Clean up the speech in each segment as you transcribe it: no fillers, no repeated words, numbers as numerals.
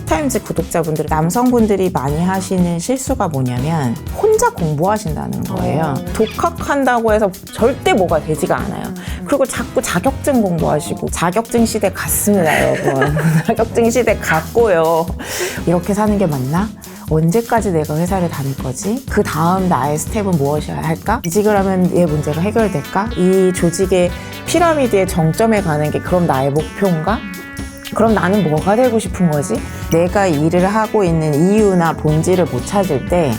티타임즈 구독자분들, 남성분들이 많이 하시는 실수가 뭐냐면 혼자 공부하신다는 거예요. 독학한다고 해서 절대 뭐가 되지가 않아요. 그리고 자꾸 자격증 공부하시고, 자격증 시대 갔습니다, 여러분. 자격증 시대 갔고요. 이렇게 사는 게 맞나? 언제까지 내가 회사를 다닐 거지? 그 다음 나의 스텝은 무엇이어야 할까? 이직을 하면 얘 문제가 해결될까? 이 조직의 피라미드의 정점에 가는 게 그럼 나의 목표인가? 그럼 나는 뭐가 되고 싶은 거지? 내가 일을 하고 있는 이유나 본질을 못 찾을 때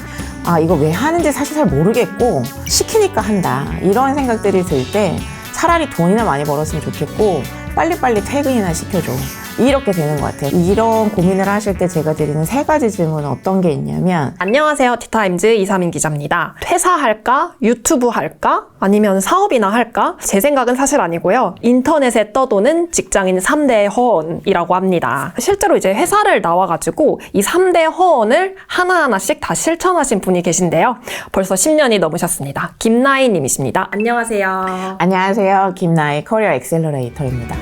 이거 왜 하는지 사실 잘 모르겠고 시키니까 한다, 이런 생각들이 들 때 차라리 돈이나 많이 벌었으면 좋겠고 빨리빨리 퇴근이나 시켜줘, 이렇게 되는 것 같아요. 이런 고민을 하실 때 제가 드리는 3가지 질문은 어떤 게 있냐면, 안녕하세요. 티타임즈 이사민 기자입니다. 회사 할까? 유튜브 할까? 아니면 사업이나 할까? 제 생각은 사실 아니고요. 인터넷에 떠도는 직장인 3대 허언이라고 합니다. 실제로 이제 회사를 나와가지고 이 3대 허언을 하나하나씩 다 실천하신 분이 계신데요. 벌써 10년이 넘으셨습니다. 김나희 님이십니다. 안녕하세요. 안녕하세요. 김나희 커리어 엑셀러레이터입니다.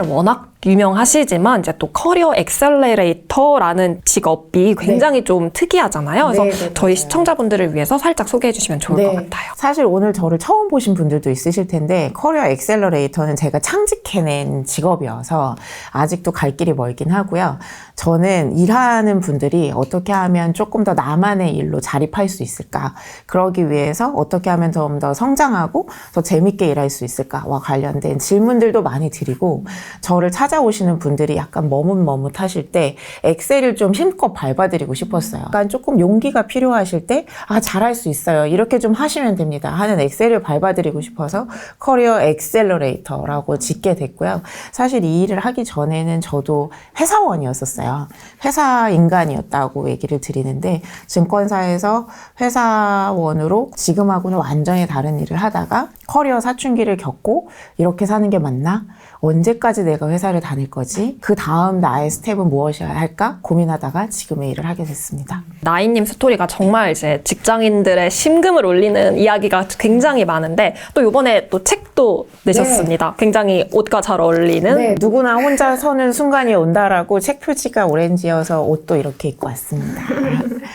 워낙 유명하시지만 이제 또 커리어 엑셀러레이터라는 직업이 굉장히 좀 특이하잖아요. 그래서 저희 맞아요. 시청자분들을 위해서 살짝 소개해 주시면 좋을 것 같아요. 사실 오늘 저를 처음 보신 분들도 있으실 텐데, 커리어 엑셀러레이터는 제가 창직해낸 직업이어서 아직도 갈 길이 멀긴 하고요. 저는 일하는 분들이 어떻게 하면 조금 더 나만의 일로 자립할 수 있을까, 그러기 위해서 어떻게 하면 좀 더 성장하고 더 재밌게 일할 수 있을까와 관련된 질문들도 많이 드리고, 저를 찾아오시는 분들이 약간 머뭇머뭇하실 때 엑셀을 좀 힘껏 밟아드리고 싶었어요. 약간 조금 용기가 필요하실 때 잘할 수 있어요, 이렇게 좀 하시면 됩니다 하는 엑셀을 밟아드리고 싶어서 커리어 엑셀러레이터라고 짓게 됐고요. 사실 이 일을 하기 전에는 저도 회사원이었었어요. 회사 인간이었다고 얘기를 드리는데, 증권사에서 회사원으로 지금하고는 완전히 다른 일을 하다가 커리어 사춘기를 겪고, 이렇게 사는 게 맞나? 언제까지 내가 회사를 다닐 거지? 그 다음 나의 스텝은 무엇이어야 할까? 고민하다가 지금의 일을 하게 됐습니다. 나이님 스토리가 정말 이제 직장인들의 심금을 울리는 이야기가 굉장히 많은데, 또 이번에 또 책도 내셨습니다. 굉장히 옷과 잘 어울리는. 누구나 혼자 서는 순간이 온다라고 책 표지가 오렌지여서 옷도 이렇게 입고 왔습니다.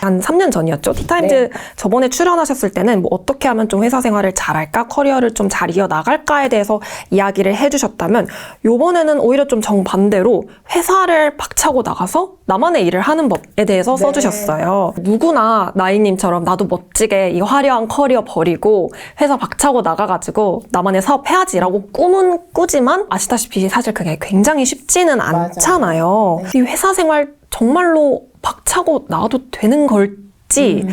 한 3년 전이었죠. 티타임즈 저번에 출연하셨을 때는 뭐 어떻게 하면 좀 회사 생활을 잘할까? 커리어를 좀 잘 이어나갈까에 대해서 이야기를 해주셨다면, 요번에는 오히려 좀 정반대로 회사를 박차고 나가서 나만의 일을 하는 법에 대해서 써주셨어요. 누구나 나이님처럼 나도 멋지게 이 화려한 커리어 버리고 회사 박차고 나가가지고 나만의 사업 해야지라고 꿈은 꾸지만 아시다시피 사실 그게 굉장히 쉽지는 않잖아요. 이 회사 생활 정말로 박차고 나가도 되는 걸지,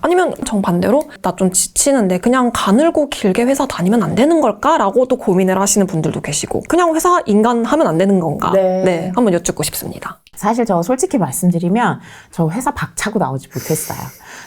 아니면 정반대로 나 좀 지치는데 그냥 가늘고 길게 회사 다니면 안 되는 걸까? 라고 또 고민을 하시는 분들도 계시고, 그냥 회사 인간 하면 안 되는 건가? 네, 한번 여쭙고 싶습니다. 사실 저 솔직히 말씀드리면 저 회사 박차고 나오지 못했어요.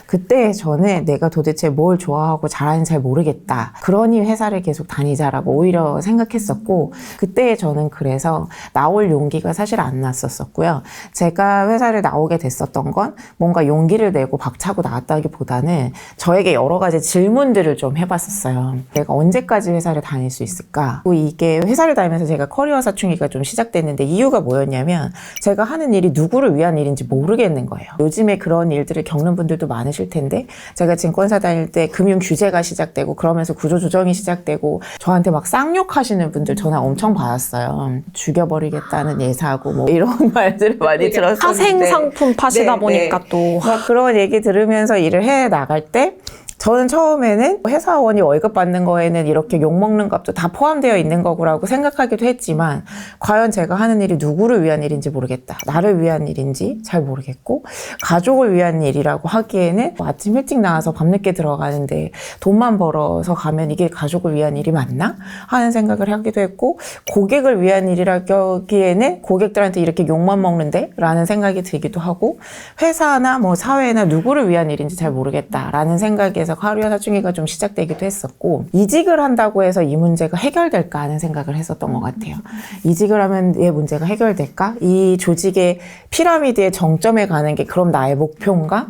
그때 저는 내가 도대체 뭘 좋아하고 잘하는지 잘 모르겠다, 그러니 회사를 계속 다니자라고 오히려 생각했었고, 그때 저는 그래서 나올 용기가 사실 안 났었고요. 제가 회사를 나오게 됐었던 건 뭔가 용기를 내고 박차고 나왔다기보다는 저에게 여러 가지 질문들을 좀 해봤었어요. 내가 언제까지 회사를 다닐 수 있을까? 이게 회사를 다니면서 제가 커리어 사춘기가 좀 시작됐는데, 이유가 뭐였냐면 제가 하는 일이 누구를 위한 일인지 모르겠는 거예요. 요즘에 그런 일들을 겪는 분들도 많으실 텐데, 제가 증권사 다닐 때 금융 규제가 시작되고 그러면서 구조조정이 시작되고 저한테 막 쌍욕하시는 분들 전화 엄청 받았어요. 죽여버리겠다는 예사고 뭐 이런 말들을 많이 들었었는데, 사생상품 파시다 보니까 또 막 그런 얘기 들으면서 일을 해 나갈 때 저는 처음에는 회사원이 월급 받는 거에는 이렇게 욕먹는 값도 다 포함되어 있는 거라고 생각하기도 했지만, 과연 제가 하는 일이 누구를 위한 일인지 모르겠다, 나를 위한 일인지 잘 모르겠고, 가족을 위한 일이라고 하기에는 아침 일찍 나와서 밤늦게 들어가는데 돈만 벌어서 가면 이게 가족을 위한 일이 맞나? 하는 생각을 하기도 했고, 고객을 위한 일이라고 하기에는 고객들한테 이렇게 욕만 먹는데? 라는 생각이 들기도 하고, 회사나 뭐 사회나 누구를 위한 일인지 잘 모르겠다라는 생각에서 커리어 사춘기가 좀 시작되기도 했었고, 이직을 한다고 해서 이 문제가 해결될까 하는 생각을 했었던 것 같아요. 이직을 하면 얘 문제가 해결될까? 이 조직의 피라미드의 정점에 가는 게 그럼 나의 목표인가?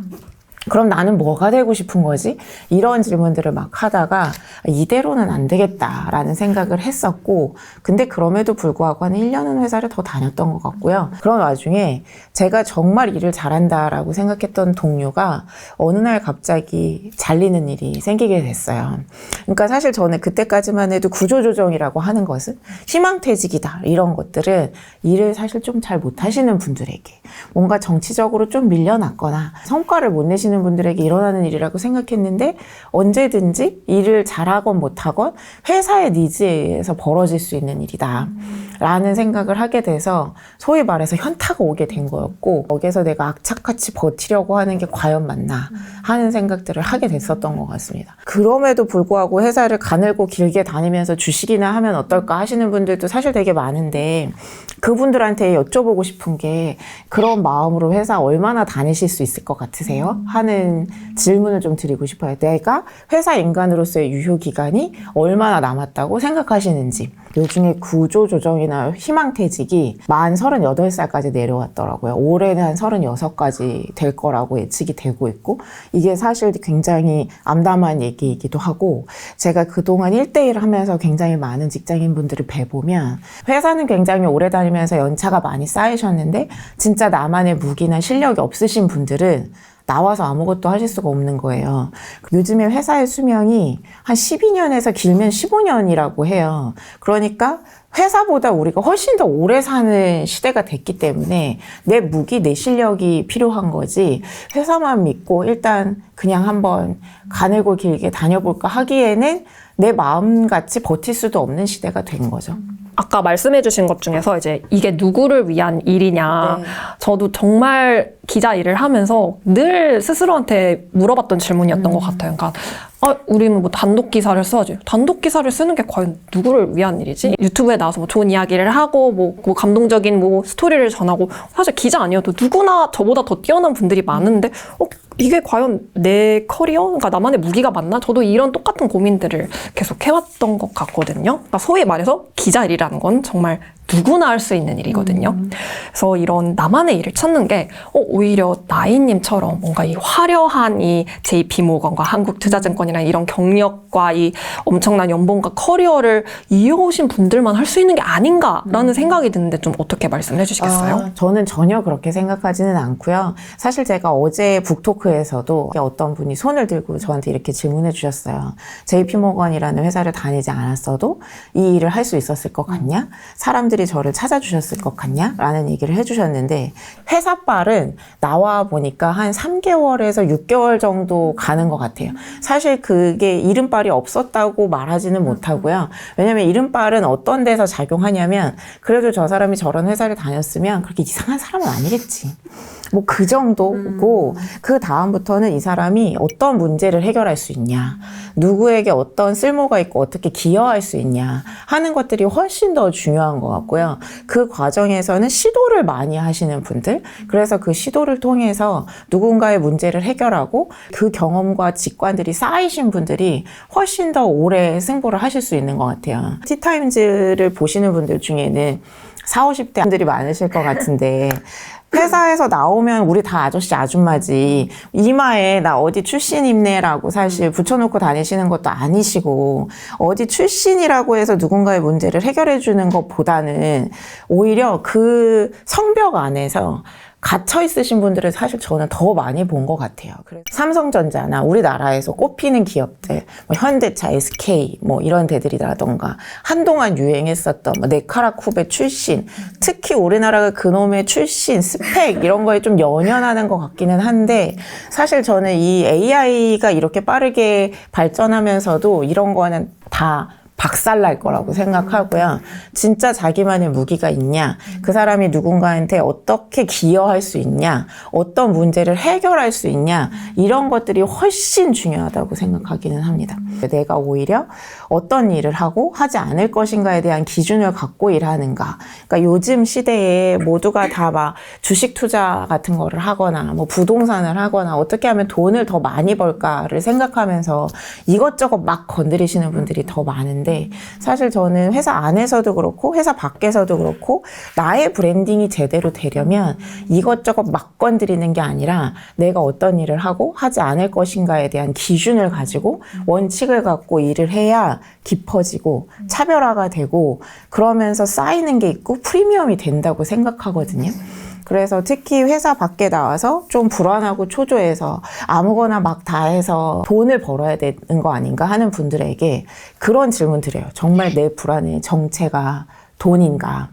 그럼 나는 뭐가 되고 싶은 거지? 이런 질문들을 막 하다가 이대로는 안 되겠다라는 생각을 했었고, 근데 그럼에도 불구하고 한 1년은 회사를 더 다녔던 것 같고요. 그런 와중에 제가 정말 일을 잘한다라고 생각했던 동료가 어느 날 갑자기 잘리는 일이 생기게 됐어요. 그러니까 사실 저는 그때까지만 해도 구조조정이라고 하는 것은 희망퇴직이다, 이런 것들은 일을 사실 좀 잘 못하시는 분들에게 뭔가 정치적으로 좀 밀려났거나 성과를 못 내시는 분들에게 일어나는 일이라고 생각했는데, 언제든지 일을 잘하건 못하건 회사의 니즈에 의해서 벌어질 수 있는 일이다 라는 생각을 하게 돼서 소위 말해서 현타가 오게 된 거였고, 거기서 내가 악착같이 버티려고 하는 게 과연 맞나 하는 생각들을 하게 됐었던 것 같습니다. 그럼에도 불구하고 회사를 가늘고 길게 다니면서 주식이나 하면 어떨까 하시는 분들도 사실 되게 많은데, 그분들한테 여쭤보고 싶은 게 그런 마음으로 회사 얼마나 다니실 수 있을 것 같으세요? 하는 질문을 좀 드리고 싶어요. 내가 회사 인간으로서의 유효기간이 얼마나 남았다고 생각하시는지. 요즘에 구조조정이나 희망퇴직이 만 38살까지 내려왔더라고요. 올해는 한 36까지 될 거라고 예측이 되고 있고, 이게 사실 굉장히 암담한 얘기이기도 하고, 제가 그동안 1대1 하면서 굉장히 많은 직장인분들을 뵈보면 회사는 굉장히 오래 다니면서 연차가 많이 쌓이셨는데 진짜 나만의 무기나 실력이 없으신 분들은 나와서 아무것도 하실 수가 없는 거예요. 요즘에 회사의 수명이 한 12년에서 길면 15년이라고 해요. 그러니까 회사보다 우리가 훨씬 더 오래 사는 시대가 됐기 때문에 내 무기, 내 실력이 필요한 거지, 회사만 믿고 일단 그냥 한번 가늘고 길게 다녀볼까 하기에는 내 마음같이 버틸 수도 없는 시대가 된 거죠. 아까 말씀해주신 것 중에서 이제 이게 누구를 위한 일이냐. 네. 저도 정말 기자 일을 하면서 늘 스스로한테 물어봤던 질문이었던 것 같아요. 그러니까 우리는 뭐 단독 기사를 써야지. 단독 기사를 쓰는 게 과연 누구를 위한 일이지? 유튜브에 나와서 뭐 좋은 이야기를 하고 뭐 감동적인 뭐 스토리를 전하고, 사실 기자 아니어도 누구나 저보다 더 뛰어난 분들이 많은데 이게 과연 내 커리어? 그러니까 나만의 무기가 맞나? 저도 이런 똑같은 고민들을 계속 해왔던 것 같거든요. 그러니까 소위 말해서 기자 일이라는 건 정말 누구나 할 수 있는 일이거든요. 그래서 이런 나만의 일을 찾는 게 오히려 나인님처럼 뭔가 이 화려한 이 JP모건과 한국투자증권이랑 이런 경력과 이 엄청난 연봉과 커리어를 이어오신 분들만 할 수 있는 게 아닌가라는 생각이 드는데, 좀 어떻게 말씀해 주시겠어요? 저는 전혀 그렇게 생각하지는 않고요. 사실 제가 어제 북토크에서도 어떤 분이 손을 들고 저한테 이렇게 질문해 주셨어요. JP모건이라는 회사를 다니지 않았어도 이 일을 할 수 있었을 것 같냐? 사람들이 저를 찾아주셨을 것 같냐? 라는 얘기를 해주셨는데, 회사빨은 나와 보니까 한 3개월에서 6개월 정도 가는 것 같아요. 사실 그게 이름빨이 없었다고 말하지는 못하고요. 왜냐면 이름빨은 어떤 데서 작용하냐면, 그래도 저 사람이 저런 회사를 다녔으면 그렇게 이상한 사람은 아니겠지, 뭐 그 정도고, 그 다음부터는 이 사람이 어떤 문제를 해결할 수 있냐, 누구에게 어떤 쓸모가 있고 어떻게 기여할 수 있냐 하는 것들이 훨씬 더 중요한 것 같고요. 그 과정에서는 시도를 많이 하시는 분들, 그래서 그 시도를 통해서 누군가의 문제를 해결하고 그 경험과 직관들이 쌓이신 분들이 훨씬 더 오래 승부를 하실 수 있는 것 같아요. 티타임즈를 보시는 분들 중에는 40, 50대 분들이 많으실 것 같은데, 회사에서 나오면 우리 다 아저씨 아줌마지, 이마에 나 어디 출신입네라고 사실 붙여놓고 다니시는 것도 아니시고, 어디 출신이라고 해서 누군가의 문제를 해결해 주는 것보다는 오히려 그 성벽 안에서 갇혀 있으신 분들을 사실 저는 더 많이 본 것 같아요. 그래서 삼성전자나 우리나라에서 꼽히는 기업들, 뭐 현대차, SK 뭐 이런 데들이라던가, 한동안 유행했었던 뭐 네카라쿠베 출신, 특히 우리나라가 그놈의 출신, 스펙 이런 거에 좀 연연하는 것 같기는 한데, 사실 저는 이 AI가 이렇게 빠르게 발전하면서도 이런 거는 다 박살날 거라고 생각하고요. 진짜 자기만의 무기가 있냐, 그 사람이 누군가한테 어떻게 기여할 수 있냐, 어떤 문제를 해결할 수 있냐, 이런 것들이 훨씬 중요하다고 생각하기는 합니다. 내가 오히려 어떤 일을 하고 하지 않을 것인가에 대한 기준을 갖고 일하는가. 그러니까 요즘 시대에 모두가 다 막 주식 투자 같은 거를 하거나 뭐 부동산을 하거나 어떻게 하면 돈을 더 많이 벌까를 생각하면서 이것저것 막 건드리시는 분들이 더 많은데, 있는데 사실 저는 회사 안에서도 그렇고 회사 밖에서도 그렇고 나의 브랜딩이 제대로 되려면 이것저것 막 건드리는 게 아니라 내가 어떤 일을 하고 하지 않을 것인가에 대한 기준을 가지고 원칙을 갖고 일을 해야 깊어지고 차별화가 되고 그러면서 쌓이는 게 있고 프리미엄이 된다고 생각하거든요. 그래서 특히 회사 밖에 나와서 좀 불안하고 초조해서 아무거나 막 다 해서 돈을 벌어야 되는 거 아닌가 하는 분들에게 그런 질문 드려요. 정말 내 불안의 정체가 돈인가?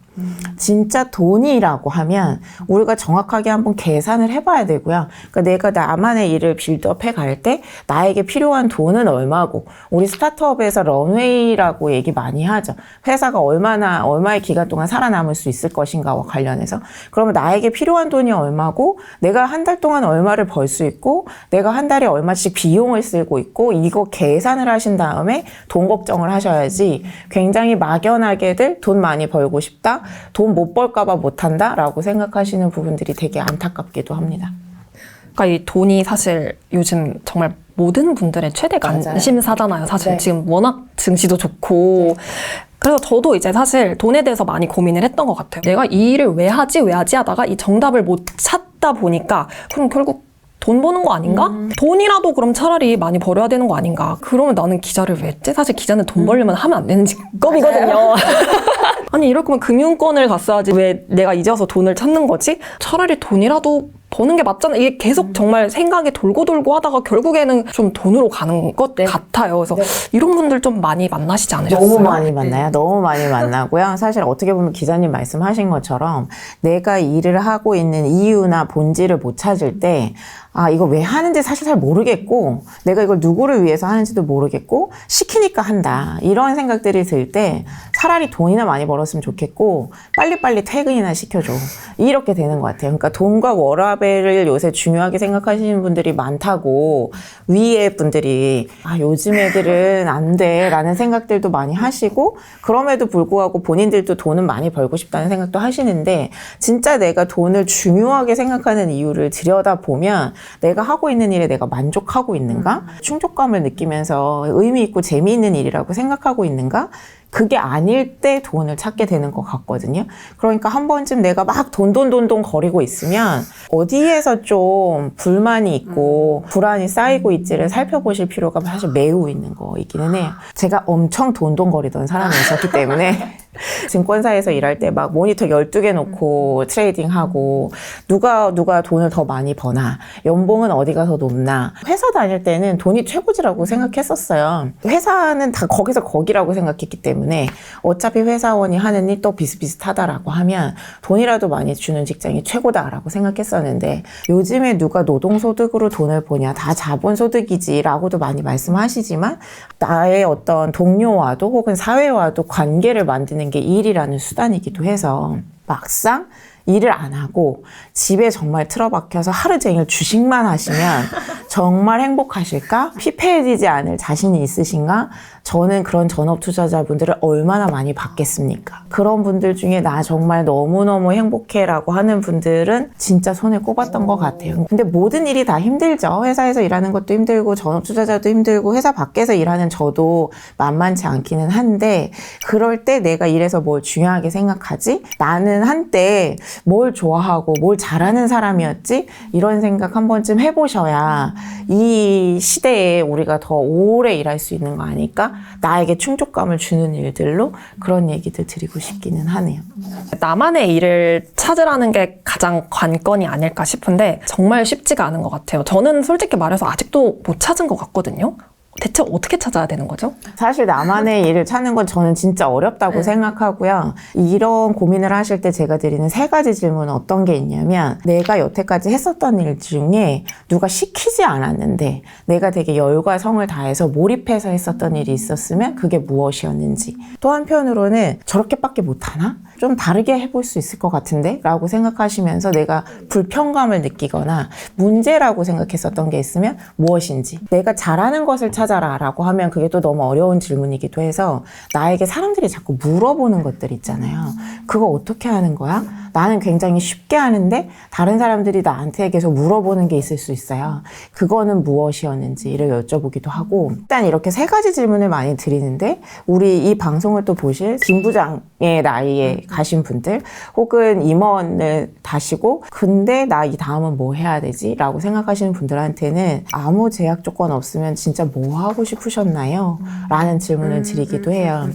진짜 돈이라고 하면 우리가 정확하게 한번 계산을 해봐야 되고요. 그러니까 내가 나만의 일을 빌드업 해갈 때 나에게 필요한 돈은 얼마고, 우리 스타트업에서 런웨이라고 얘기 많이 하죠. 회사가 얼마의 기간 동안 살아남을 수 있을 것인가와 관련해서. 그러면 나에게 필요한 돈이 얼마고, 내가 한 달 동안 얼마를 벌 수 있고, 내가 한 달에 얼마씩 비용을 쓰고 있고, 이거 계산을 하신 다음에 돈 걱정을 하셔야지 굉장히 막연하게들 돈 많이 벌고 싶다, 돈 못 벌까봐 못한다 라고 생각하시는 부분들이 되게 안타깝기도 합니다. 그러니까 이 돈이 사실 요즘 정말 모든 분들의 최대 관심사잖아요. 사실 네. 지금 워낙 증시도 좋고. 그래서 저도 이제 사실 돈에 대해서 많이 고민을 했던 것 같아요. 내가 이 일을 왜 하지 하다가 이 정답을 못 찾다 보니까 그럼 결국 돈 버는 거 아닌가? 돈이라도 그럼 차라리 많이 벌어야 되는 거 아닌가? 그러면 나는 기자를 왜 했지? 사실 기자는 돈 벌려면 하면 안 되는 직업이거든요. 아니 이럴 거면 금융권을 갔어야지 왜 내가 이제 와서 돈을 찾는 거지? 차라리 돈이라도 버는 게 맞잖아. 이게 계속 정말 생각이 돌고 하다가 결국에는 좀 돈으로 가는 것 같아요. 그래서 이런 분들 좀 많이 만나시지 않으셨어요? 너무 많이 만나요. 너무 많이 만나고요. 사실 어떻게 보면 기자님 말씀하신 것처럼 내가 일을 하고 있는 이유나 본질을 못 찾을 때 이거 왜 하는지 사실 잘 모르겠고, 내가 이걸 누구를 위해서 하는지도 모르겠고, 시키니까 한다, 이런 생각들이 들 때 차라리 돈이나 많이 벌었으면 좋겠고 빨리빨리 퇴근이나 시켜줘, 이렇게 되는 것 같아요. 그러니까 돈과 워라밸을 요새 중요하게 생각하시는 분들이 많다고 위에 분들이 요즘 애들은 안 돼 라는 생각들도 많이 하시고, 그럼에도 불구하고 본인들도 돈은 많이 벌고 싶다는 생각도 하시는데, 진짜 내가 돈을 중요하게 생각하는 이유를 들여다보면 내가 하고 있는 일에 내가 만족하고 있는가? 충족감을 느끼면서 의미 있고 재미있는 일이라고 생각하고 있는가? 그게 아닐 때 돈을 찾게 되는 것 같거든요. 그러니까 한 번쯤 내가 막 돈 거리고 있으면 어디에서 좀 불만이 있고 불안이 쌓이고 있지를 살펴보실 필요가 사실 매우 있는 거이기는 해요. 제가 엄청 돈 거리던 사람이었기 때문에 증권사에서 일할 때 막 모니터 12개 놓고 트레이딩하고 누가 돈을 더 많이 버나, 연봉은 어디 가서 높나, 회사 다닐 때는 돈이 최고지라고 생각했었어요. 회사는 다 거기라고 생각했기 때문에 어차피 회사원이 하는 일 또 비슷비슷하다라고 하면 돈이라도 많이 주는 직장이 최고다라고 생각했었는데, 요즘에 누가 노동소득으로 돈을 버냐, 다 자본소득이지 라고도 많이 말씀하시지만 나의 어떤 동료와도 혹은 사회와도 관계를 만드는 게 일이라는 수단이기도 해서 막상 일을 안 하고 집에 정말 틀어박혀서 하루 종일 주식만 하시면 정말 행복하실까? 피폐해지지 않을 자신이 있으신가? 저는 그런 전업 투자자분들을 얼마나 많이 받겠습니까? 그런 분들 중에 나 정말 너무너무 행복해라고 하는 분들은 진짜 손에 꼽았던 것 같아요. 근데 모든 일이 다 힘들죠. 회사에서 일하는 것도 힘들고 전업 투자자도 힘들고 회사 밖에서 일하는 저도 만만치 않기는 한데, 그럴 때 내가 이래서 뭘 중요하게 생각하지? 나는 한때 뭘 좋아하고 뭘 잘하는 사람이었지? 이런 생각 한 번쯤 해보셔야 이 시대에 우리가 더 오래 일할 수 있는 거 아닐까? 나에게 충족감을 주는 일들로 그런 얘기들 드리고 싶기는 하네요. 나만의 일을 찾으라는 게 가장 관건이 아닐까 싶은데 정말 쉽지가 않은 것 같아요. 저는 솔직히 말해서 아직도 못 찾은 것 같거든요. 대체 어떻게 찾아야 되는 거죠? 사실 나만의 일을 찾는 건 저는 진짜 어렵다고 생각하고요. 이런 고민을 하실 때 제가 드리는 3가지 질문은 어떤 게 있냐면, 내가 여태까지 했었던 일 중에 누가 시키지 않았는데 내가 되게 열과 성을 다해서 몰입해서 했었던 일이 있었으면 그게 무엇이었는지, 또 한편으로는 저렇게밖에 못하나? 좀 다르게 해볼 수 있을 것 같은데? 라고 생각하시면서 내가 불편감을 느끼거나 문제라고 생각했었던 게 있으면 무엇인지, 내가 잘하는 것을 찾아라 라고 하면 그게 또 너무 어려운 질문이기도 해서 나에게 사람들이 자꾸 물어보는 것들 있잖아요. 그거 어떻게 하는 거야? 나는 굉장히 쉽게 하는데 다른 사람들이 나한테 계속 물어보는 게 있을 수 있어요. 그거는 무엇이었는지를 여쭤보기도 하고 일단 이렇게 3가지 질문을 많이 드리는데 우리 이 방송을 또 보실 김 부장의 나이에 가신 분들 혹은 임원을 다시고 근데 나 이 다음은 뭐 해야 되지? 라고 생각하시는 분들한테는 아무 제약 조건 없으면 진짜 뭐 하고 싶으셨나요? 라는 질문을 드리기도 해요.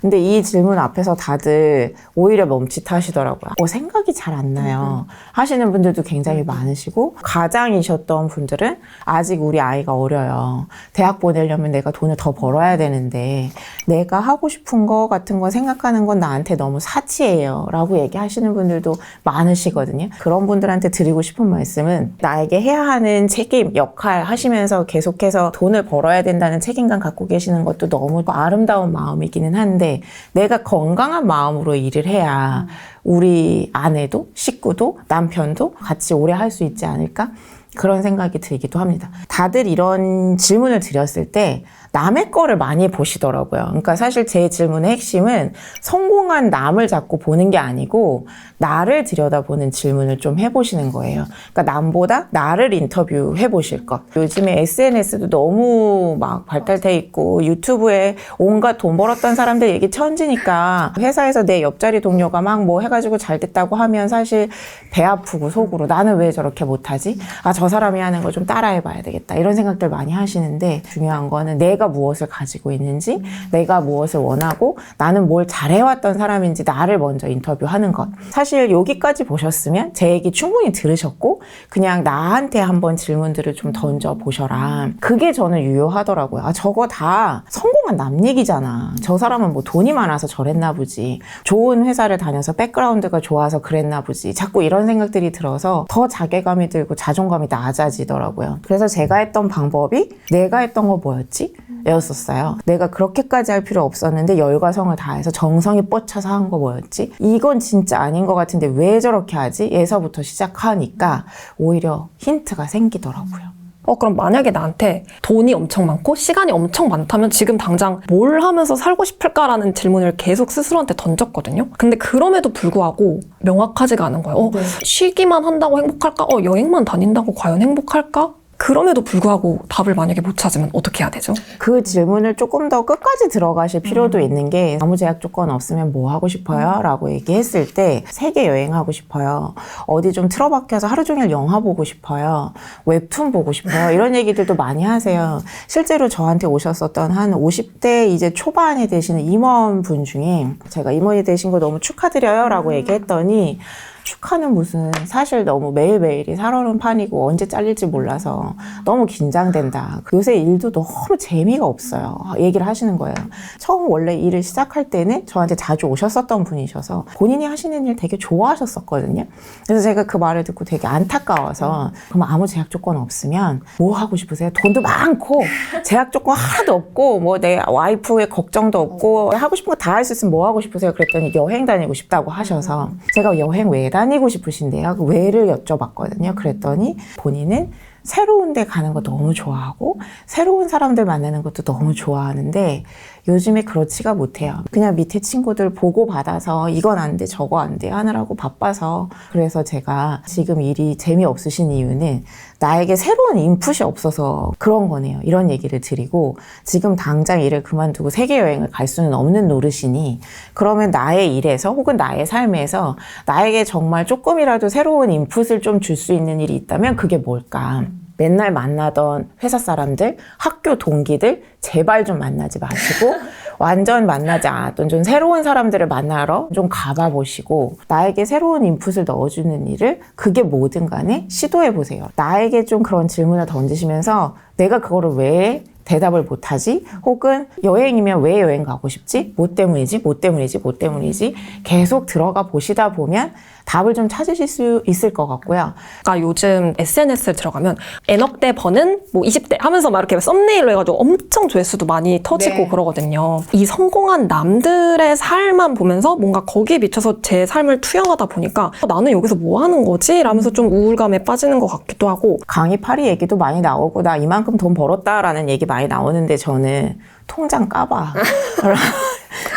근데 이 질문 앞에서 다들 오히려 멈칫하시더라고요. 생각이 잘 안 나요. 하시는 분들도 굉장히 많으시고 가장이셨던 분들은 아직 우리 아이가 어려요. 대학 보내려면 내가 돈을 더 벌어야 되는데 내가 하고 싶은 거 같은 거 생각하는 건 나한테 너무 사치예요 라고 얘기하시는 분들도 많으시거든요. 그런 분들한테 드리고 싶은 말씀은 나에게 해야 하는 책임, 역할 하시면서 계속해서 돈을 벌어야 된다는 책임감 갖고 계시는 것도 너무 아름다운 마음이기는 한데 내가 건강한 마음으로 일을 해야 우리 아내도 식구도 남편도 같이 오래 할 수 있지 않을까? 그런 생각이 들기도 합니다. 다들 이런 질문을 드렸을 때 남의 거를 많이 보시더라고요. 그러니까 사실 제 질문의 핵심은 성공한 남을 자꾸 보는 게 아니고 나를 들여다보는 질문을 좀 해보시는 거예요. 그러니까 남보다 나를 인터뷰해 보실 것. 요즘에 SNS도 너무 막 발달돼 있고 유튜브에 온갖 돈 벌었던 사람들 얘기 천지니까 회사에서 내 옆자리 동료가 막 뭐 해가지고 잘 됐다고 하면 사실 배 아프고 속으로 나는 왜 저렇게 못하지? 저 사람이 하는 거 좀 따라해봐야 되겠다. 이런 생각들 많이 하시는데 중요한 거는 내가 무엇을 가지고 있는지 내가 무엇을 원하고 나는 뭘 잘해왔던 사람인지 나를 먼저 인터뷰하는 것. 사실 여기까지 보셨으면 제 얘기 충분히 들으셨고 그냥 나한테 한번 질문들을 좀 던져보셔라. 그게 저는 유효하더라고요. 저거 다 성공한 남 얘기잖아. 저 사람은 뭐 돈이 많아서 저랬나 보지. 좋은 회사를 다녀서 백그라운드가 좋아서 그랬나 보지. 자꾸 이런 생각들이 들어서 더 자괴감이 들고 자존감이 낮아지더라고요. 그래서 제가 했던 방법이 내가 했던 거 뭐였지? 였었어요. 내가 그렇게까지 할 필요 없었는데 열과 성을 다해서 정성이 뻗쳐서 한 거 뭐였지? 이건 진짜 아닌 것 같은데 왜 저렇게 하지? 에서부터 시작하니까 오히려 힌트가 생기더라고요. 그럼 만약에 나한테 돈이 엄청 많고 시간이 엄청 많다면 지금 당장 뭘 하면서 살고 싶을까라는 질문을 계속 스스로한테 던졌거든요. 근데 그럼에도 불구하고 명확하지가 않은 거예요. 쉬기만 한다고 행복할까? 여행만 다닌다고 과연 행복할까? 그럼에도 불구하고 답을 만약에 못 찾으면 어떻게 해야 되죠? 그 질문을 조금 더 끝까지 들어가실 필요도 있는 게 아무 제약 조건 없으면 뭐 하고 싶어요? 라고 얘기했을 때 세계 여행하고 싶어요. 어디 좀 틀어박혀서 하루 종일 영화 보고 싶어요. 웹툰 보고 싶어요. 이런 얘기들도 많이 하세요. 실제로 저한테 오셨었던 한 50대 이제 초반이 되시는 임원분 중에 제가 임원이 되신 거 너무 축하드려요 라고 얘기했더니 축하는 무슨 사실 너무 매일매일이 살얼음 판이고 언제 잘릴지 몰라서 너무 긴장된다. 요새 일도 너무 재미가 없어요. 얘기를 하시는 거예요. 처음 원래 일을 시작할 때는 저한테 자주 오셨었던 분이셔서 본인이 하시는 일 되게 좋아하셨었거든요. 그래서 제가 그 말을 듣고 되게 안타까워서 그럼 아무 제약 조건 없으면 뭐 하고 싶으세요? 돈도 많고 제약 조건 하나도 없고 뭐 내 와이프의 걱정도 없고 하고 싶은 거 다 할 수 있으면 뭐 하고 싶으세요? 그랬더니 여행 다니고 싶다고 하셔서 제가 여행 왜 다니고 싶으신데요? 그 왜를 여쭤봤거든요. 그랬더니 본인은 새로운 데 가는 거 너무 좋아하고 새로운 사람들 만나는 것도 너무 좋아하는데 요즘에 그렇지가 못해요. 그냥 밑에 친구들 보고받아서 이건 안 돼, 저거 안 돼 하느라고 바빠서 그래서 제가 지금 일이 재미없으신 이유는 나에게 새로운 인풋이 없어서 그런 거네요. 이런 얘기를 드리고 지금 당장 일을 그만두고 세계여행을 갈 수는 없는 노릇이니 그러면 나의 일에서 혹은 나의 삶에서 나에게 정말 조금이라도 새로운 인풋을 좀 줄 수 있는 일이 있다면 그게 뭘까? 맨날 만나던 회사 사람들, 학교 동기들 제발 좀 만나지 마시고 완전 만나지 않았던 좀 새로운 사람들을 만나러 좀 가봐 보시고 나에게 새로운 인풋을 넣어주는 일을 그게 뭐든 간에 시도해 보세요. 나에게 좀 그런 질문을 던지시면서 내가 그거를 왜 대답을 못하지? 혹은 여행이면 왜 여행 가고 싶지? 뭐 때문이지? 뭐 때문이지? 뭐 때문이지? 계속 들어가 보시다 보면 답을 좀 찾으실 수 있을 것 같고요. 그러니까 요즘 SNS에 들어가면 N억대 버는 뭐 20대 하면서 막 이렇게 썸네일로 해가지고 엄청 조회수도 많이 터지고 네. 그러거든요. 이 성공한 남들의 삶만 보면서 뭔가 거기에 미쳐서 제 삶을 투영하다 보니까 나는 여기서 뭐 하는 거지? 라면서 좀 우울감에 빠지는 것 같기도 하고 강의 파리 얘기도 많이 나오고 나 이만큼 돈 벌었다라는 얘기 많이 나오는데 저는 통장 까봐.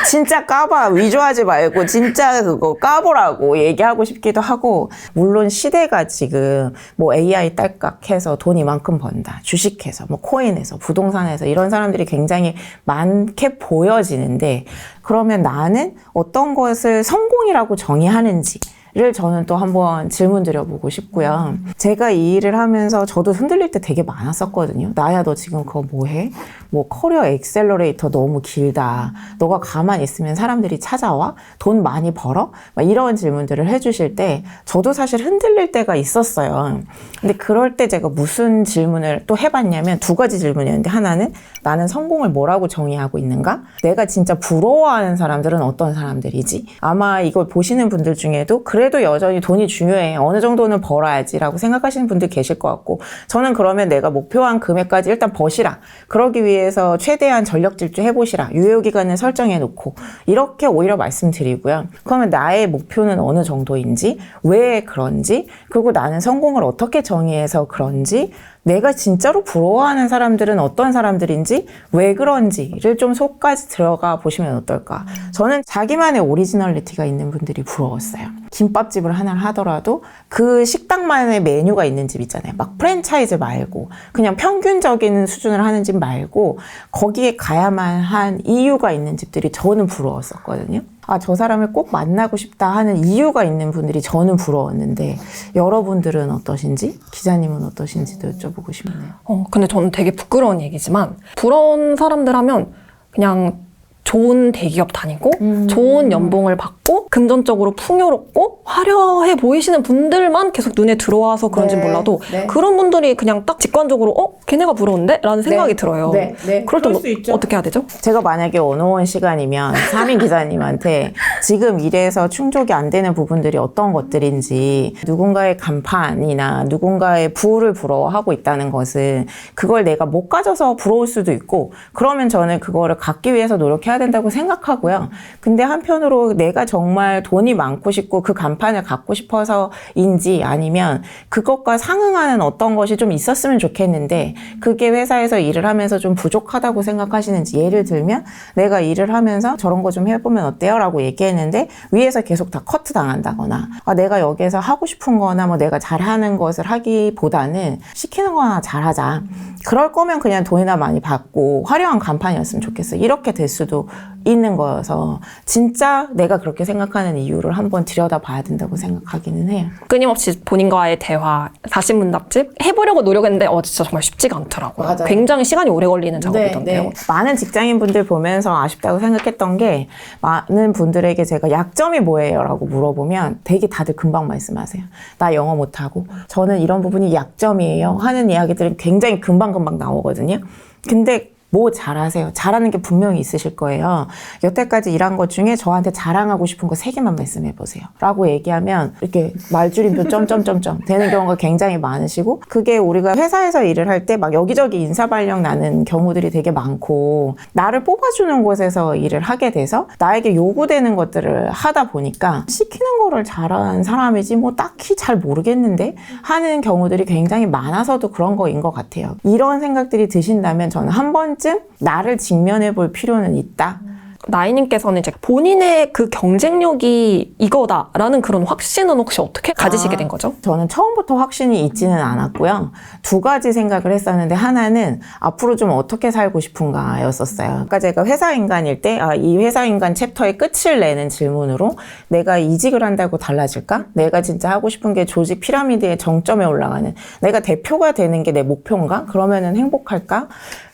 진짜 까봐. 위조하지 말고 진짜 그거 까보라고 얘기하고 싶기도 하고, 물론 시대가 지금 뭐 AI 딸깍해서 돈 이만큼 번다. 주식해서, 뭐 코인에서, 부동산에서 이런 사람들이 굉장히 많게 보여지는데, 그러면 나는 어떤 것을 성공이라고 정의하는지 를 저는 또 한번 질문 드려보고 싶고요. 제가 이 일을 하면서 저도 흔들릴 때 되게 많았었거든요. 나야 너 지금 그거 뭐해? 뭐 커리어 엑셀러레이터 너무 길다. 너가 가만히 있으면 사람들이 찾아와? 돈 많이 벌어? 막 이런 질문들을 해주실 때 저도 사실 흔들릴 때가 있었어요. 근데 그럴 때 제가 무슨 질문을 또 해봤냐면 두 가지 질문이었는데, 하나는 나는 성공을 뭐라고 정의하고 있는가? 내가 진짜 부러워하는 사람들은 어떤 사람들이지? 아마 이걸 보시는 분들 중에도 그래도 여전히 돈이 중요해. 어느 정도는 벌어야지라고 생각하시는 분들 계실 것 같고, 저는 그러면 내가 목표한 금액까지 일단 버시라. 그러기 위해서 최대한 전력 질주 해보시라. 유효기간을 설정해 놓고 이렇게 오히려 말씀드리고요. 그러면 나의 목표는 어느 정도인지, 왜 그런지, 그리고 나는 성공을 어떻게 정의해서 그런지, 내가 진짜로 부러워하는 사람들은 어떤 사람들인지, 왜 그런지를 좀 속까지 들어가 보시면 어떨까. 저는 자기만의 오리지널리티가 있는 분들이 부러웠어요. 김밥집을 하나를 하더라도 그 식당만의 메뉴가 있는 집 있잖아요. 막 프랜차이즈 말고 그냥 평균적인 수준을 하는 집 말고 거기에 가야만 한 이유가 있는 집들이 저는 부러웠었거든요. 아, 저 사람을 꼭 만나고 싶다 하는 이유가 있는 분들이 저는 부러웠는데, 여러분들은 어떠신지, 기자님은 어떠신지도 여쭤보고 싶네요. 근데 저는 되게 부끄러운 얘기지만, 부러운 사람들 하면 그냥 좋은 대기업 다니고 좋은 연봉을 받고 금전적으로 풍요롭고 화려해 보이시는 분들만 계속 눈에 들어와서 그런지 네, 몰라도 네. 그런 분들이 그냥 딱 직관적으로 걔네가 부러운데? 라는 생각이 들어요. 네, 네. 그럴 때 그럴 수 있죠. 어떻게 해야 되죠? 제가 만약에 원어원 시간이면 사민 기자님한테 지금 일에서 충족이 안 되는 부분들이 어떤 것들인지, 누군가의 간판이나 누군가의 부를 부러워하고 있다는 것은 그걸 내가 못 가져서 부러울 수도 있고, 그러면 저는 그거를 갖기 위해서 노력해야 된다고 생각하고요. 근데 한편으로 내가 정말 돈이 많고 싶고 그 간판을 갖고 싶어서인지, 아니면 그것과 상응하는 어떤 것이 좀 있었으면 좋겠는데 그게 회사에서 일을 하면서 좀 부족하다고 생각하시는지. 예를 들면 내가 일을 하면서 저런 거 좀 해보면 어때요? 라고 얘기했는데 위에서 계속 다 커트 당한다거나, 아, 내가 여기에서 하고 싶은 거나 뭐 내가 잘하는 것을 하기보다는 시키는 거나 잘하자. 그럴 거면 그냥 돈이나 많이 받고 화려한 간판이었으면 좋겠어. 이렇게 될 수도 있는 거여서 진짜 내가 그렇게 생각하는 이유를 한번 들여다봐야 된다고 생각하기는 해요. 끊임없이 본인과의 대화, 40문답집 해보려고 노력했는데 진짜 정말 쉽지가 않더라고요. 맞아요. 굉장히 시간이 오래 걸리는 작업이던데요. 네. 많은 직장인분들 보면서 아쉽다고 생각했던 게, 많은 분들에게 제가 약점이 뭐예요? 라고 물어보면 되게 다들 금방 말씀하세요. 나 영어 못하고 저는 이런 부분이 약점이에요 하는 이야기들은 굉장히 금방금방 나오거든요. 근데 뭐 잘하세요? 잘하는 게 분명히 있으실 거예요. 여태까지 일한 것 중에 저한테 자랑하고 싶은 거 3개만 말씀해 보세요. 라고 얘기하면 이렇게 말줄임표 점점점점 되는 경우가 굉장히 많으시고, 그게 우리가 회사에서 일을 할 때 막 여기저기 인사발령 나는 경우들이 되게 많고, 나를 뽑아주는 곳에서 일을 하게 돼서 나에게 요구되는 것들을 하다 보니까 시키는 거를 잘하는 사람이지 뭐 딱히 잘 모르겠는데 하는 경우들이 굉장히 많아서도 그런 거인 것 같아요. 이런 생각들이 드신다면 저는 한 번쯤 나를 직면해 볼 필요는 있다. 나이님께서는 이제 본인의 그 경쟁력이 이거다라는 그런 확신은 혹시 어떻게 가지시게 된 거죠? 저는 처음부터 확신이 있지는 않았고요. 두 가지 생각을 했었는데, 하나는 앞으로 좀 어떻게 살고 싶은가 였었어요. 아까 제가 회사인간일 때, 이 회사인간 챕터의 끝을 내는 질문으로 내가 이직을 한다고 달라질까? 내가 진짜 하고 싶은 게 조직 피라미드의 정점에 올라가는, 내가 대표가 되는 게 내 목표인가? 그러면은 행복할까?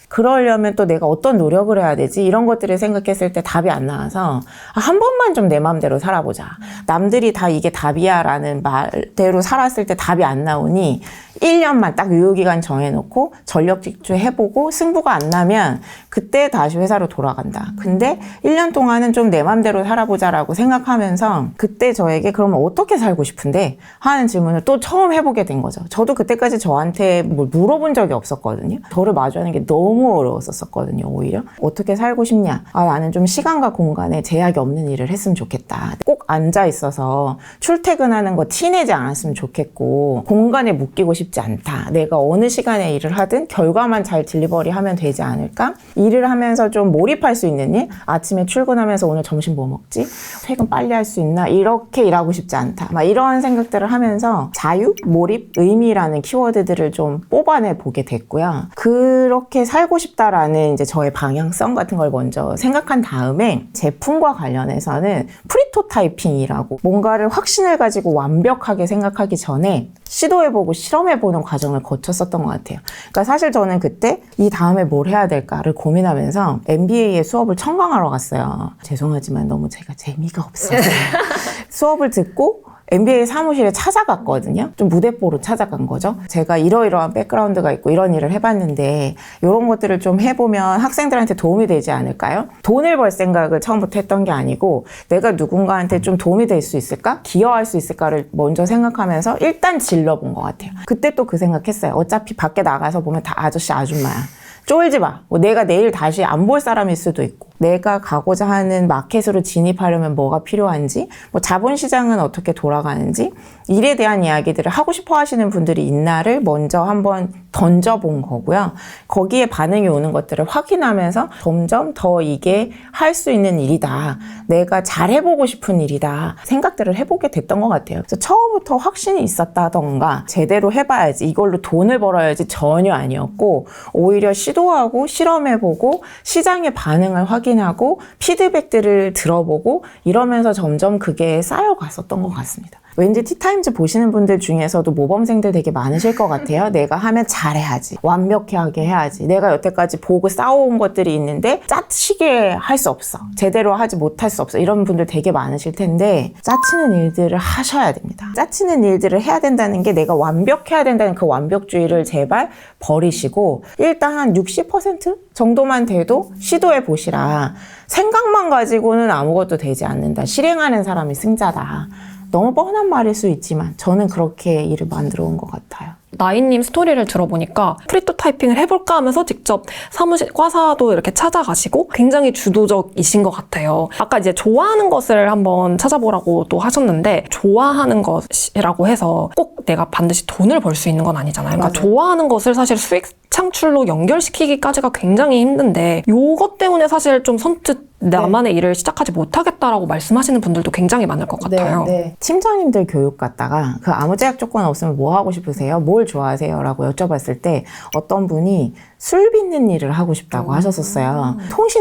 그러려면 또 내가 어떤 노력을 해야 되지? 이런 것들을 생각했을 때 답이 안 나와서, 한 번만 좀 내 마음대로 살아보자. 남들이 다 이게 답이야 라는 말대로 살았을 때 답이 안 나오니 1년만 딱 유효기간 정해놓고 전력 질주해보고 승부가 안 나면 그때 다시 회사로 돌아간다. 근데 1년 동안은 좀 내 맘대로 살아보자라고 생각하면서, 그때 저에게 그러면 어떻게 살고 싶은데? 하는 질문을 또 처음 해보게 된 거죠. 저도 그때까지 저한테 뭘 물어본 적이 없었거든요. 저를 마주하는 게 너무 어려웠었거든요. 오히려 어떻게 살고 싶냐? 나는 좀 시간과 공간에 제약이 없는 일을 했으면 좋겠다. 꼭 앉아있어서 출퇴근하는 거 티내지 않았으면 좋겠고, 공간에 묶이고 싶지 않다. 내가 어느 시간에 일을 하든 결과만 잘 딜리버리 하면 되지 않을까? 일을 하면서 좀 몰입할 수 있는 일? 아침에 출근하면서 오늘 점심 뭐 먹지? 퇴근 빨리 할 수 있나? 이렇게 일하고 싶지 않다. 막 이런 생각들을 하면서 자유, 몰입, 의미라는 키워드들을 좀 뽑아내 보게 됐고요. 그렇게 살고 싶다라는 이제 저의 방향성 같은 걸 먼저 생각한 다음에 제품과 관련해서는 프리토타이핑이라고 뭔가를 확신을 가지고 완벽하게 생각하기 전에 시도해보고 실험해보는 과정을 거쳤었던 것 같아요. 그러니까 사실 저는 그때 이 다음에 뭘 해야 될까를 고민하면서 MBA의 수업을 청강하러 갔어요. 죄송하지만 너무 제가 재미가 없어서 수업을 듣고 MBA 사무실에 찾아갔거든요. 좀 무대뽀로 찾아간 거죠. 제가 이러이러한 백그라운드가 있고 이런 일을 해봤는데 이런 것들을 좀 해보면 학생들한테 도움이 되지 않을까요? 돈을 벌 생각을 처음부터 했던 게 아니고 내가 누군가한테 좀 도움이 될 수 있을까? 기여할 수 있을까를 먼저 생각하면서 일단 질러본 것 같아요. 그때 또 그 생각했어요. 어차피 밖에 나가서 보면 다 아저씨 아줌마야. 쫄지 마. 내가 내일 다시 안 볼 사람일 수도 있고 내가 가고자 하는 마켓으로 진입하려면 뭐가 필요한지 자본시장은 어떻게 돌아가는지 일에 대한 이야기들을 하고 싶어 하시는 분들이 있나를 먼저 한번 던져본 거고요. 거기에 반응이 오는 것들을 확인하면서 점점 더 이게 할 수 있는 일이다. 내가 잘해보고 싶은 일이다. 생각들을 해보게 됐던 것 같아요. 그래서 처음부터 확신이 있었다던가 제대로 해봐야지 이걸로 돈을 벌어야지 전혀 아니었고 오히려 시도하고 실험해보고 시장의 반응을 확인하고 피드백들을 들어보고 이러면서 점점 그게 쌓여갔었던 것 같습니다. 왠지 티타임즈 보시는 분들 중에서도 모범생들 되게 많으실 것 같아요. 내가 하면 잘해야지. 완벽하게 해야지. 내가 여태까지 보고 쌓아온 것들이 있는데 짜치게 할 수 없어. 제대로 하지 못할 수 없어. 이런 분들 되게 많으실 텐데 짜치는 일들을 하셔야 됩니다. 짜치는 일들을 해야 된다는 게 내가 완벽해야 된다는 그 완벽주의를 제발 버리시고 일단 한 60% 정도만 돼도 시도해 보시라. 생각만 가지고는 아무것도 되지 않는다. 실행하는 사람이 승자다. 너무 뻔한 말일 수 있지만 저는 그렇게 일을 만들어 온 것 같아요. 나인님 스토리를 들어보니까 프리토타이핑을 해볼까 하면서 직접 사무실, 과사도 이렇게 찾아가시고 굉장히 주도적이신 것 같아요. 아까 이제 좋아하는 것을 한번 찾아보라고 또 하셨는데 좋아하는 것이라고 해서 꼭 내가 반드시 돈을 벌 수 있는 건 아니잖아요. 그러니까 맞아요. 좋아하는 것을 사실 수익 창출로 연결시키기까지가 굉장히 힘든데 요것 때문에 사실 좀 선뜻 나만의 일을 시작하지 못하겠다라고 말씀하시는 분들도 굉장히 많을 것 같아요. 네. 팀장님들 교육 갔다가 그 아무 제약 조건 없으면 뭐 하고 싶으세요? 뭘 좋아하세요? 라고 여쭤봤을 때 어떤 분이 술 빚는 일을 하고 싶다고 하셨었어요.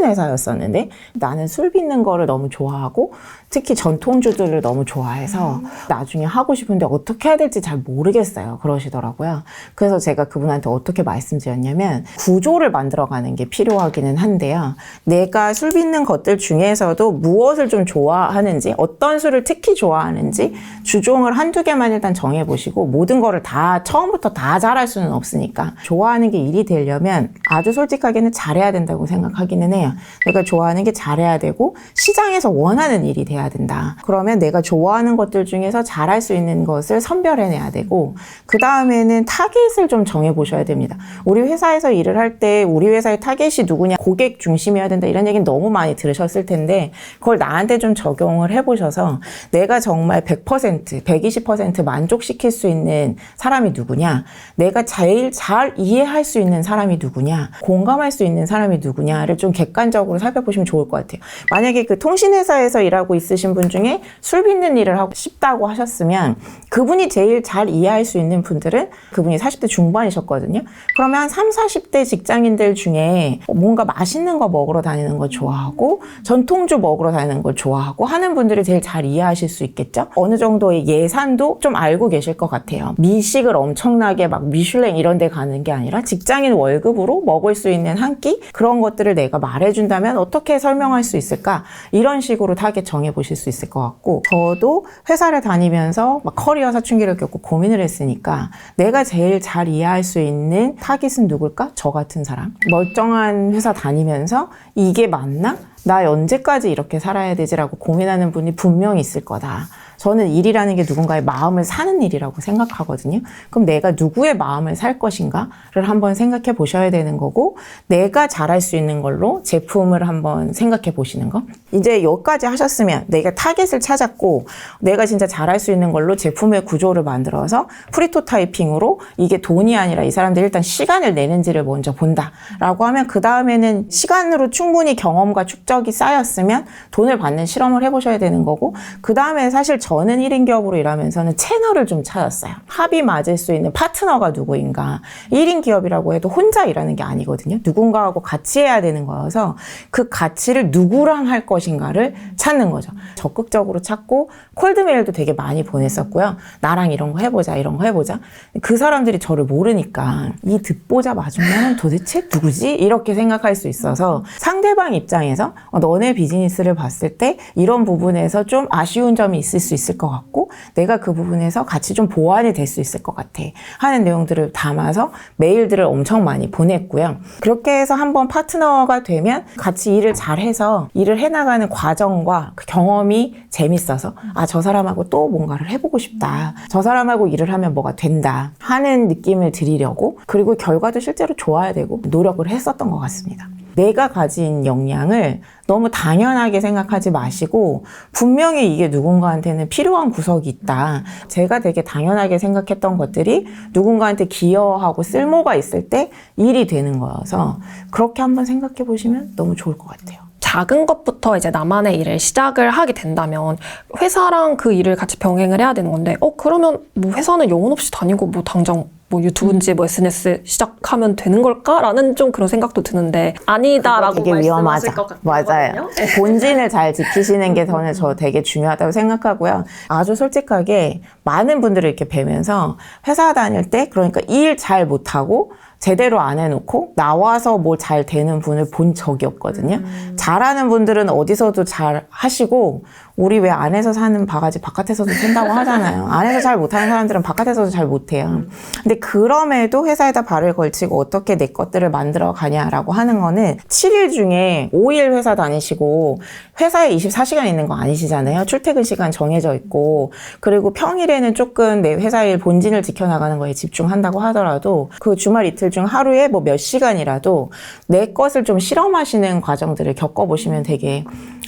통신회사였었는데 나는 술 빚는 거를 너무 좋아하고 특히 전통주들을 너무 좋아해서 나중에 하고 싶은데 어떻게 해야 될지 잘 모르겠어요. 그러시더라고요. 그래서 제가 그분한테 어떻게 말씀드렸냐면 구조를 만들어가는 게 필요하기는 한데요. 내가 술 빚는 것들 중에서도 무엇을 좀 좋아하는지 어떤 술을 특히 좋아하는지 주종을 한두 개만 일단 정해보시고 모든 거를 다 처음부터 다 잘할 수는 없으니까 좋아하는 게 일이 되려면 아주 솔직하게는 잘해야 된다고 생각하기는 해요. 내가 좋아하는 게 잘해야 되고 시장에서 원하는 일이 돼야 된다. 그러면 내가 좋아하는 것들 중에서 잘할 수 있는 것을 선별해내야 되고 그 다음에는 타겟을 좀 정해보셔야 됩니다. 우리 회사에서 일을 할 때 우리 회사의 타겟이 누구냐 고객 중심이어야 된다 이런 얘기는 너무 많이 들으셨을 텐데 그걸 나한테 좀 적용을 해보셔서 내가 정말 100%, 120% 만족시킬 수 있는 사람이 누구냐 내가 제일 잘 이해할 수 있는 사람이 누구냐 공감할 수 있는 사람이 누구냐를 좀 객관적으로 살펴보시면 좋을 것 같아요. 만약에 그 통신회사에서 일하고 있으신 분 중에 술 빚는 일을 하고 싶다고 하셨으면 그분이 제일 잘 이해할 수 있는 분들은 그분이 40대 중반이셨거든요. 그러면 한 30, 40대 직장인들 중에 뭔가 맛있는 거 먹으러 다니는 거 좋아하고 전통주 먹으러 다니는 걸 좋아하고 하는 분들이 제일 잘 이해하실 수 있겠죠? 어느 정도의 예산도 좀 알고 계실 것 같아요. 미식을 엄청나게 막 미슐랭 이런 데 가는 게 아니라 직장인 월급으로 먹을 수 있는 한 끼? 그런 것들을 내가 말해준다면 어떻게 설명할 수 있을까? 이런 식으로 타겟 정해보실 수 있을 것 같고 저도 회사를 다니면서 막 커리어 사춘기를 겪고 고민을 했으니까 내가 제일 잘 이해할 수 있는 타겟은 누굴까? 저 같은 사람. 멀쩡한 회사 다니면서 이게 맞나? 나 언제까지 이렇게 살아야 되지라고 고민하는 분이 분명히 있을 거다. 저는 일이라는 게 누군가의 마음을 사는 일이라고 생각하거든요. 그럼 내가 누구의 마음을 살 것인가를 한번 생각해 보셔야 되는 거고, 내가 잘할 수 있는 걸로 제품을 한번 생각해 보시는 거. 이제 여기까지 하셨으면 내가 타겟을 찾았고 내가 진짜 잘할 수 있는 걸로 제품의 구조를 만들어서 프리토타이핑으로 이게 돈이 아니라 이 사람들이 일단 시간을 내는지를 먼저 본다라고 하면, 그 다음에는 시간으로 충분히 경험과 축적이 쌓였으면 돈을 받는 실험을 해보셔야 되는 거고, 그 다음에 사실 저는 1인 기업으로 일하면서는 채널을 좀 찾았어요. 합이 맞을 수 있는 파트너가 누구인가. 1인 기업이라고 해도 혼자 일하는 게 아니거든요. 누군가하고 같이 해야 되는 거여서 그 가치를 누구랑 할 것인가를 찾는 거죠. 적극적으로 찾고 콜드메일도 되게 많이 보냈었고요. 나랑 이런 거 해보자, 이런 거 해보자. 그 사람들이 저를 모르니까 이 듣보자 맞으면 도대체 누구지? 이렇게 생각할 수 있어서 상대방 입장에서 너네 비즈니스를 봤을 때 이런 부분에서 좀 아쉬운 점이 있을 수 있을 것 같고, 내가 그 부분에서 같이 좀 보완이 될 수 있을 것 같아 하는 내용들을 담아서 메일들을 엄청 많이 보냈고요. 그렇게 해서 한번 파트너가 되면 같이 일을 잘해서 일을 해나가는 과정과 그 경험이 재밌어서 저 사람하고 또 뭔가를 해보고 싶다, 저 사람하고 일을 하면 뭐가 된다 하는 느낌을 드리려고, 그리고 결과도 실제로 좋아야 되고 노력을 했었던 것 같습니다. 내가 가진 역량을 너무 당연하게 생각하지 마시고, 분명히 이게 누군가한테는 필요한 구석이 있다. 제가 되게 당연하게 생각했던 것들이 누군가한테 기여하고 쓸모가 있을 때 일이 되는 거여서 그렇게 한번 생각해 보시면 너무 좋을 것 같아요. 작은 것부터 이제 나만의 일을 시작을 하게 된다면 회사랑 그 일을 같이 병행을 해야 되는 건데, 그러면 뭐 회사는 영혼 없이 다니고 뭐 당장 뭐 유튜브인지 뭐 SNS 시작하면 되는 걸까라는 좀 그런 생각도 드는데, 아니다라고 되게 말씀하실 위험하죠. 것 같거든요. 맞아요. 본진을 잘 지키시는 게 저 되게 중요하다고 생각하고요. 아주 솔직하게 많은 분들을 이렇게 뵈면서 회사 다닐 때, 그러니까 일 잘 못하고 제대로 안 해놓고 나와서 뭐 잘 되는 분을 본 적이 없거든요. 잘하는 분들은 어디서도 잘 하시고, 우리 왜 안에서 사는 바가지 바깥에서도 된다고 하잖아요. 안에서 잘 못하는 사람들은 바깥에서도 잘 못해요. 근데 그럼에도 회사에다 발을 걸치고 어떻게 내 것들을 만들어 가냐라고 하는 거는 7일 중에 5일 회사 다니시고 회사에 24시간 있는 거 아니시잖아요. 출퇴근 시간 정해져 있고, 그리고 평일에는 조금 내 회사 일 본진을 지켜나가는 거에 집중한다고 하더라도 그 주말 이틀 중 하루에 뭐 몇 시간이라도 내 것을 좀 실험하시는 과정들을 겪어보시면 되게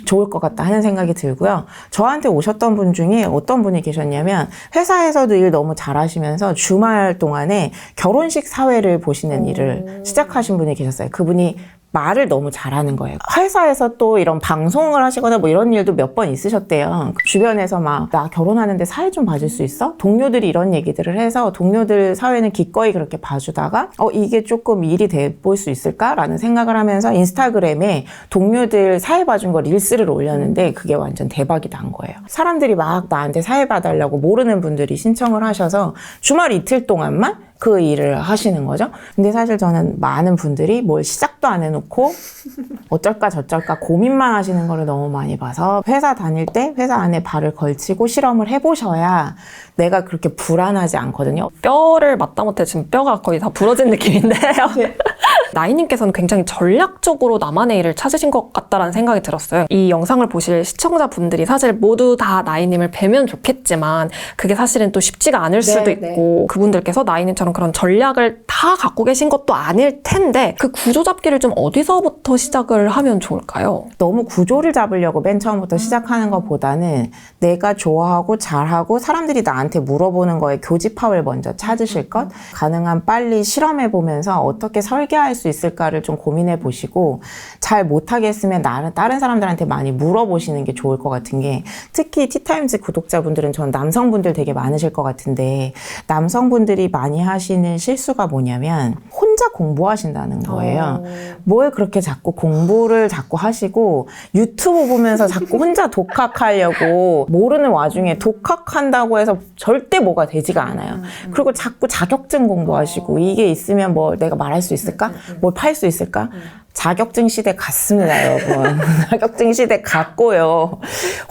좋을 것 같다 하는 생각이 들고요. 저한테 오셨던 분 중에 어떤 분이 계셨냐면, 회사에서도 일 너무 잘하시면서 주말 동안에 결혼식 사회를 보시는 일을 시작하신 분이 계셨어요. 그분이 말을 너무 잘하는 거예요. 회사에서 또 이런 방송을 하시거나 뭐 이런 일도 몇 번 있으셨대요. 주변에서 막 나 결혼하는데 사회 좀 봐줄 수 있어? 동료들이 이런 얘기들을 해서 동료들 사회는 기꺼이 그렇게 봐주다가 이게 조금 일이 돼 볼 수 있을까라는 생각을 하면서 인스타그램에 동료들 사회 봐준 거 릴스를 올렸는데 그게 완전 대박이 난 거예요. 사람들이 막 나한테 사회 봐달라고 모르는 분들이 신청을 하셔서 주말 이틀 동안만 그 일을 하시는 거죠. 근데 사실 저는 많은 분들이 뭘 시작도 안 해놓고 어쩔까 저쩔까 고민만 하시는 거를 너무 많이 봐서, 회사 다닐 때 회사 안에 발을 걸치고 실험을 해보셔야 내가 그렇게 불안하지 않거든요. 뼈를 맞다 못해 지금 뼈가 거의 다 부러진 느낌인데요. 나이님께서는 굉장히 전략적으로 나만의 일을 찾으신 것 같다라는 생각이 들었어요. 이 영상을 보실 시청자분들이 사실 모두 다 나이님을 뵈면 좋겠지만 그게 사실은 또 쉽지가 않을 수도 있고, 그분들께서 나이님처럼 그런 전략을 다 갖고 계신 것도 아닐 텐데, 그 구조 잡기를 좀 어디서부터 시작을 하면 좋을까요? 너무 구조를 잡으려고 맨 처음부터 시작하는 것보다는 내가 좋아하고 잘하고 사람들이 나한테 물어보는 거에 교집합을 먼저 찾으실 것, 가능한 빨리 실험해보면서 어떻게 설계할 수 있을까를 좀 고민해 보시고, 잘 못하겠으면 다른 사람들한테 많이 물어보시는 게 좋을 것 같은 게, 특히 티타임즈 구독자분들은 전 남성분들 되게 많으실 것 같은데, 남성분들이 많이 하시는 실수가 뭐냐면 혼자 공부하신다는 거예요. 뭘 그렇게 자꾸 공부를 자꾸 하시고 유튜브 보면서 자꾸 혼자 독학하려고, 모르는 와중에 독학한다고 해서 절대 뭐가 되지가 않아요. 그리고 자꾸 자격증 공부하시고, 이게 있으면 뭐 내가 말할 수 있을까? 뭘 팔 수 있을까? 자격증 시대 갔습니다, 여러분. 자격증 시대 갔고요.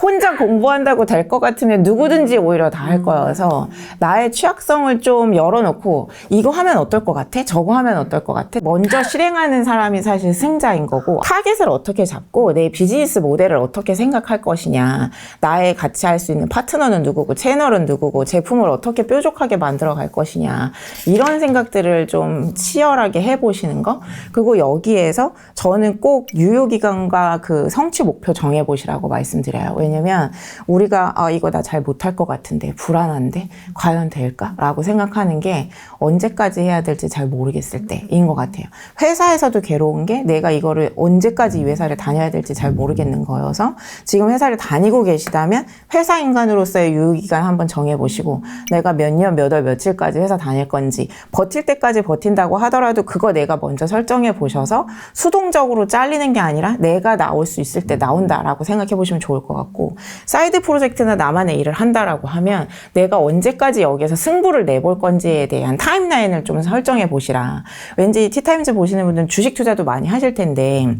혼자 공부한다고 될 것 같으면 누구든지 오히려 다 할 거여서 나의 취약성을 좀 열어놓고 이거 하면 어떨 것 같아? 저거 하면 어떨 것 같아? 먼저 실행하는 사람이 사실 승자인 거고 타겟을 어떻게 잡고 내 비즈니스 모델을 어떻게 생각할 것이냐 나의 같이 할 수 있는 파트너는 누구고 채널은 누구고 제품을 어떻게 뾰족하게 만들어 갈 것이냐 이런 생각들을 좀 치열하게 해보시는 거 그리고 여기에서 저는 꼭 유효기간과 그 성취 목표 정해보시라고 말씀드려요. 왜냐면 우리가 이거 나 잘 못할 것 같은데 불안한데 과연 될까? 라고 생각하는 게 언제까지 해야 될지 잘 모르겠을 때인 것 같아요. 회사에서도 괴로운 게 내가 이거를 언제까지 이 회사를 다녀야 될지 잘 모르겠는 거여서 지금 회사를 다니고 계시다면 회사 인간으로서의 유효기간 한번 정해보시고 내가 몇 년, 몇 월, 며칠까지 회사 다닐 건지 버틸 때까지 버틴다고 하더라도 그거 내가 먼저 설정해 보셔서 수동적으로 잘리는 게 아니라 내가 나올 수 있을 때 나온다라고 생각해 보시면 좋을 것 같고 사이드 프로젝트나 나만의 일을 한다라고 하면 내가 언제까지 여기에서 승부를 내볼 건지에 대한 타임라인을 좀 설정해 보시라. 왠지 티타임즈 보시는 분들은 주식 투자도 많이 하실 텐데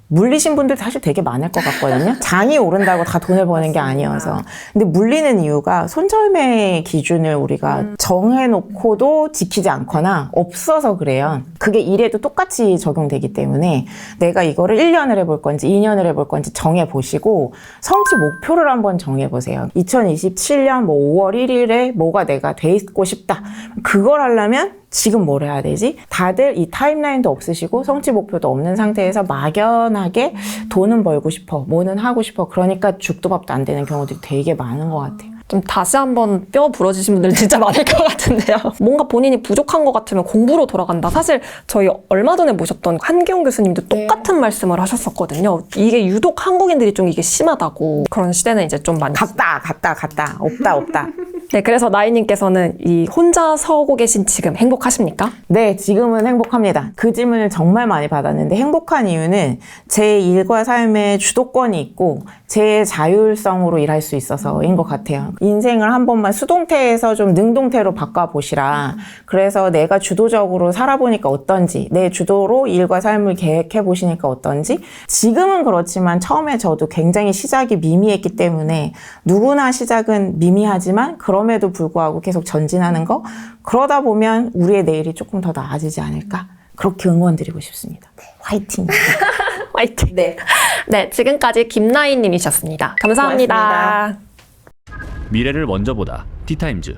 물리신 분들 사실 되게 많을 것 같거든요. 장이 오른다고 다 돈을 버는 게 아니어서. 근데 물리는 이유가 손절매 기준을 우리가 정해놓고도 지키지 않거나 없어서 그래요. 그게 일에도 똑같이 적용되기 때문에 내가 이거를 1년을 해볼 건지 2년을 해볼 건지 정해보시고 성취 목표를 한번 정해보세요. 2027년 뭐 5월 1일에 뭐가 내가 돼 있고 싶다. 그걸 하려면 지금 뭘 해야 되지? 다들 이 타임라인도 없으시고 성취 목표도 없는 상태에서 막연하게 돈은 벌고 싶어, 뭐는 하고 싶어. 그러니까 죽도 밥도 안 되는 경우들이 되게 많은 것 같아요. 좀 다시 한번 뼈 부러지신 분들 진짜 많을 것 같은데요. 뭔가 본인이 부족한 것 같으면 공부로 돌아간다. 사실 저희 얼마 전에 모셨던 한기용 교수님도 똑같은 말씀을 하셨었거든요. 이게 유독 한국인들이 좀 이게 심하다고. 그런 시대는 이제 좀 많이 갔다. 없다. 네, 그래서 나이님께서는 이 혼자 서고 계신 지금 행복하십니까? 네, 지금은 행복합니다. 그 질문을 정말 많이 받았는데 행복한 이유는 제 일과 삶에 주도권이 있고 제 자율성으로 일할 수 있어서인 것 같아요. 인생을 한 번만 수동태에서 좀 능동태로 바꿔보시라. 그래서 내가 주도적으로 살아보니까 어떤지, 내 주도로 일과 삶을 계획해보시니까 어떤지, 지금은 그렇지만 처음에 저도 굉장히 시작이 미미했기 때문에 누구나 시작은 미미하지만 그럼에도 불구하고 계속 전진하는 거, 그러다 보면 우리의 내일이 조금 더 나아지지 않을까? 그렇게 응원드리고 싶습니다. 네, 화이팅! 화이팅! 네. 네, 지금까지 김나희님이셨습니다. 감사합니다. 고맙습니다. 미래를 먼저 보다 티타임즈.